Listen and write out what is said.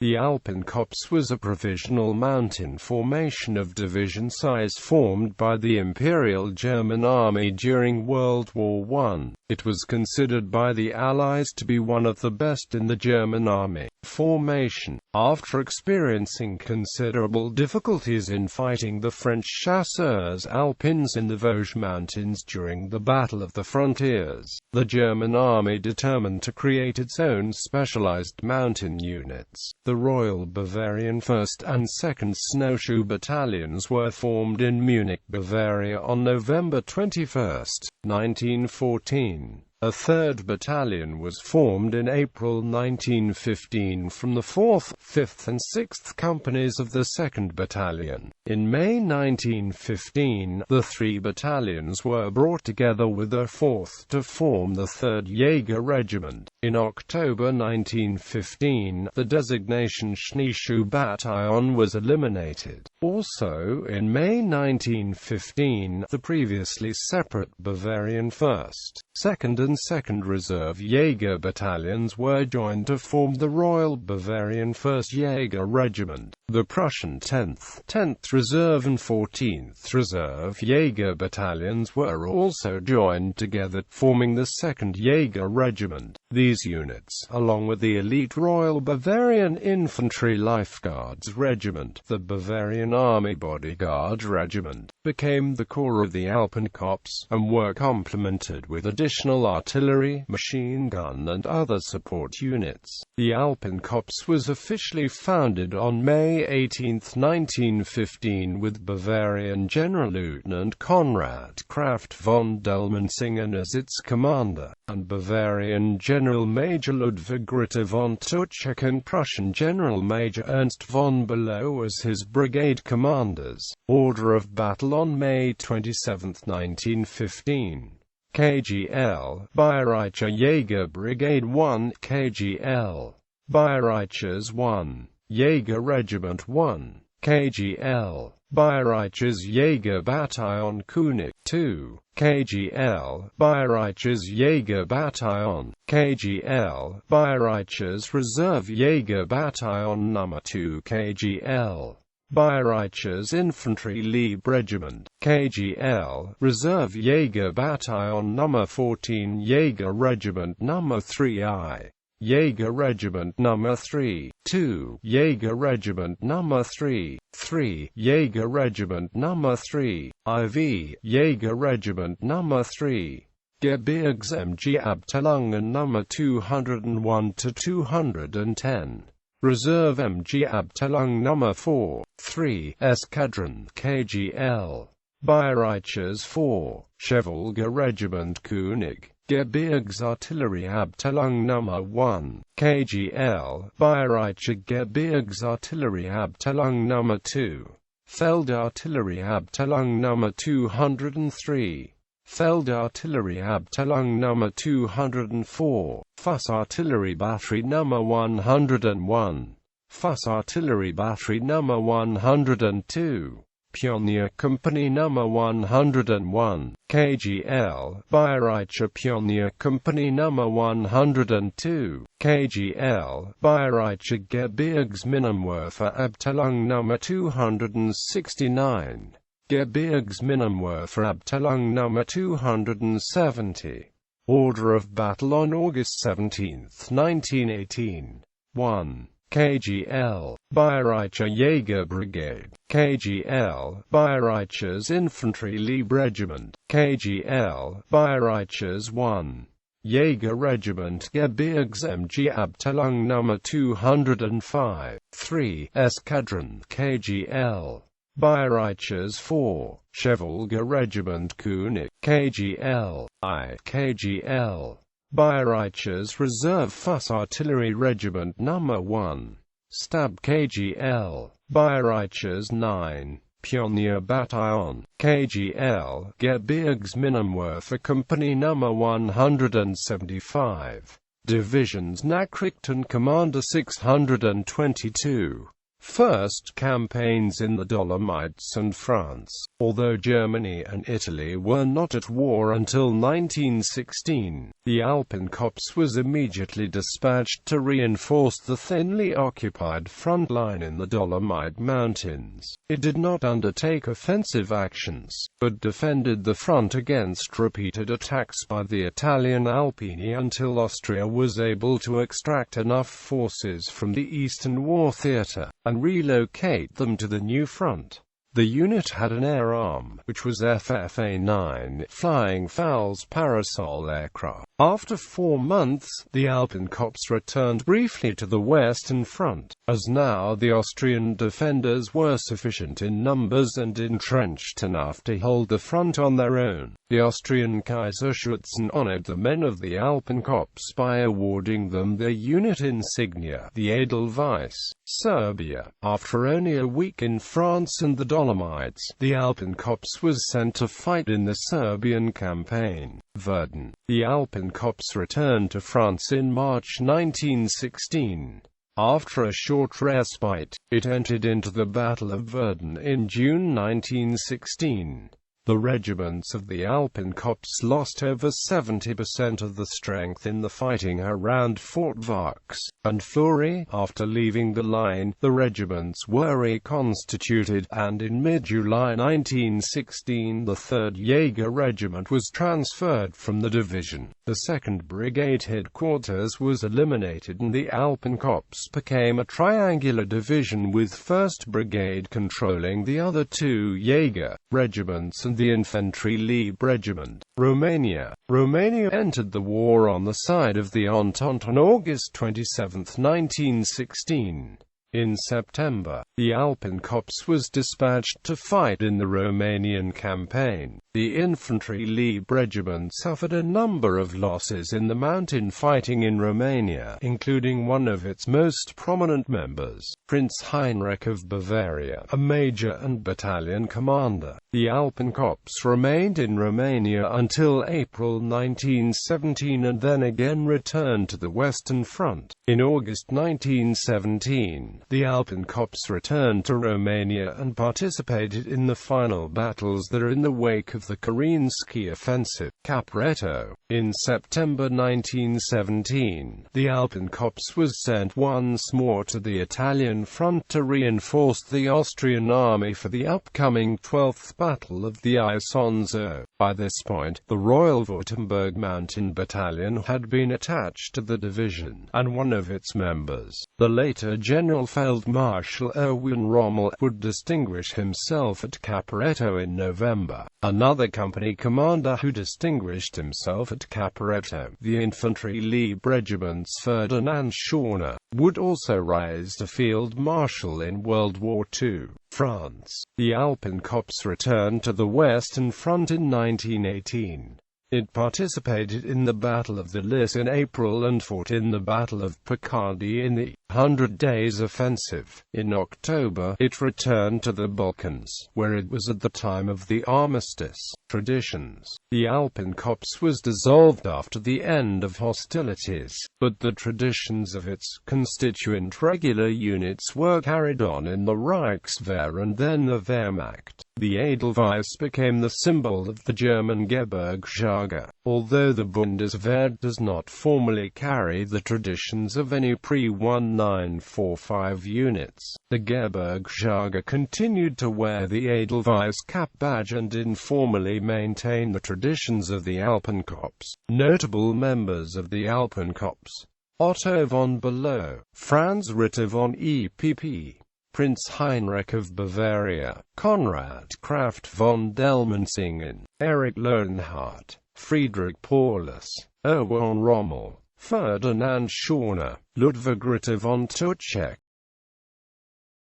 The Alpenkorps was a provisional mountain formation of division size formed by the Imperial German Army during World War I. It was considered by the Allies to be one of the best in the German army formation. After experiencing considerable difficulties in fighting the French chasseurs Alpins in the Vosges Mountains during the Battle of the Frontiers, the German army determined to create its own specialized mountain units. The Royal Bavarian 1st and 2nd Snowshoe Battalions were formed in Munich, Bavaria on November 21, 1914. A 3rd battalion was formed in April 1915 from the 4th, 5th and 6th companies of the 2nd Battalion. In May 1915, the 3 battalions were brought together with a 4th to form the 3rd Jaeger Regiment. In October 1915, the designation Snowshoe Battalion was eliminated. Also, in May 1915, the previously separate Bavarian 1st, 2nd and 2nd Reserve Jaeger Battalions were joined to form the Royal Bavarian 1st Jaeger Regiment. The Prussian 10th Reserve and 14th Reserve Jaeger Battalions were also joined together, forming the 2nd Jaeger Regiment. These units, along with the elite Royal Bavarian Infantry Lifeguards Regiment, the Bavarian Army Bodyguard Regiment, became the core of the Alpenkorps, and were complemented with additional artillery, machine gun and other support units. The Alpenkorps was officially founded on May 18, 1915 with Bavarian General Lieutenant Konrad Kraft von Dellmensingen as its commander, and Bavarian General Major Ludwig Ritter von Tuchek and Prussian General Major Ernst von Below as his brigade commanders. Order of battle on May 27, 1915. KGL, Bayreuther Jaeger Brigade 1, KGL, Bayreuther's 1, Jaeger Regiment 1, KGL, Bayreuther's Jaeger Battalion König 2, KGL, Bayreuther's Jaeger Battalion, KGL, Bayreuther's Reserve Jaeger Battalion No. 2 KGL, Bayreuther's Infantry Lieb Regiment, KGL, Reserve Jaeger Battalion No. 14 Jaeger Regiment No. 3I, Jaeger Regiment No. 3, 2, Jaeger Regiment No. 3, 3, Jaeger Regiment No. 3, IV, Jaeger Regiment No. 3, Gebirgs-MG-Abteilungen No. 201 to 210. Reserve MG-Abteilung No. 4, 3, Eskadron KGL, Bayreuther's 4, Chevalier Regiment König, Gebirgsartillerie-Abteilung No. 1, KGL, Bayreuther Gebirgsartillerie-Abteilung No. 2, Feldartillerie-Abteilung No. 203, Feldartillerie-Abteilung No. 204, Fussartillerie Battery No. 101, Fussartillerie Battery No. 102, Pionier Company No. 101, KGL, Bayreuther Pionier Company No. 102, KGL, Bayreuther Gebirgsminenwerfer Abteilung No. 269, Gebirgsminenwerfer Abteilung No. 270. Order of battle on August 17, 1918. 1. KGL, Bayreuther Jaeger Brigade, KGL, Bayreuther's Infantry Lieb Regiment, KGL, Bayreuther's 1, Jaeger Regiment Gebirgs-MG-Abteilung No. 205, 3, Eskadron KGL, Bayreuther's 4, Chevalier Regiment König, KGL, KGL, Bayreuther's Reserve Fussartillerie Regiment No. 1, Stab KGL, Bayreuther's 9, Pionier Battalion, KGL, Gebirgsminenwerfer Company No. 175, Divisions Nachrichten Commander 622. First campaigns in the Dolomites and France. Although Germany and Italy were not at war until 1916, the Alpenkorps was immediately dispatched to reinforce the thinly occupied front line in the Dolomite Mountains. It did not undertake offensive actions, but defended the front against repeated attacks by the Italian Alpini until Austria was able to extract enough forces from the Eastern War theatre and relocate them to the new front. The unit had an air arm, which was FFA-9 Flying Fowl's Parasol aircraft. After 4 months, the Alpenkorps returned briefly to the Western Front, as now the Austrian defenders were sufficient in numbers and entrenched enough to hold the front on their own. The Austrian Kaiserschützen honored the men of the Alpenkorps by awarding them their unit insignia, the Edelweiss. Serbia. After only a week in France and the Dolomites, the Alpenkorps was sent to fight in the Serbian campaign. Verdun. The Alpenkorps returned to France in March 1916. After a short respite, it entered into the Battle of Verdun in June 1916. The regiments of the Alpenkorps lost over 70% of the strength in the fighting around Fort Vaux and Fleury. After leaving the line, the regiments were reconstituted, and in mid-July 1916 the 3rd Jaeger Regiment was transferred from the division. The 2nd Brigade headquarters was eliminated and the Alpenkorps became a triangular division with 1st Brigade controlling the other 2 Jaeger regiments and the Infantry Liebe Regiment. Romania. Romania entered the war on the side of the Entente on August 27, 1916. In September, the Alpenkorps was dispatched to fight in the Romanian campaign. The Infantry Liebe Regiment suffered a number of losses in the mountain fighting in Romania, including one of its most prominent members, Prince Heinrich of Bavaria, a major and battalion commander. The Alpenkorps remained in Romania until April 1917 and then again returned to the Western Front. In August 1917, the Alpenkorps returned to Romania and participated in the final battles that are in the wake of the Kerensky offensive. Caporetto. In September 1917, the Alpenkorps was sent once more to the Italian front to reinforce the Austrian army for the upcoming 12th Battle of the Isonzo. By this point, the Royal Württemberg Mountain Battalion had been attached to the division, and one of its members, the later General Feldmarschall Erwin Rommel, would distinguish himself at Caporetto in November. Another company commander who distinguished himself at Caporetto, the Infantry Liebe Regiment's Ferdinand Schorner, would also rise to Field Marshal in World War II. France. The Alpenkorps returned to the Western Front in 1918. It participated in the Battle of the Lys in April and fought in the Battle of Picardy in the 100 Days Offensive. In October, it returned to the Balkans, where it was at the time of the armistice. Traditions. The Alpenkorps was dissolved after the end of hostilities, but the traditions of its constituent regular units were carried on in the Reichswehr and then the Wehrmacht. The Edelweiss became the symbol of the German Gebirgsjäger. Although the Bundeswehr does not formally carry the traditions of any pre-1945 units, the Gebirgsjäger continued to wear the Edelweiss cap badge and informally maintain the traditions of the Alpenkorps. Notable members of the Alpenkorps: Otto von Below, Franz Ritter von EPP, Prince Heinrich of Bavaria, Konrad Kraft von Dellmensingen, Erich Leonhardt, Friedrich Paulus, Erwin Rommel, Ferdinand Schorner, Ludwig Ritter von Tuchek,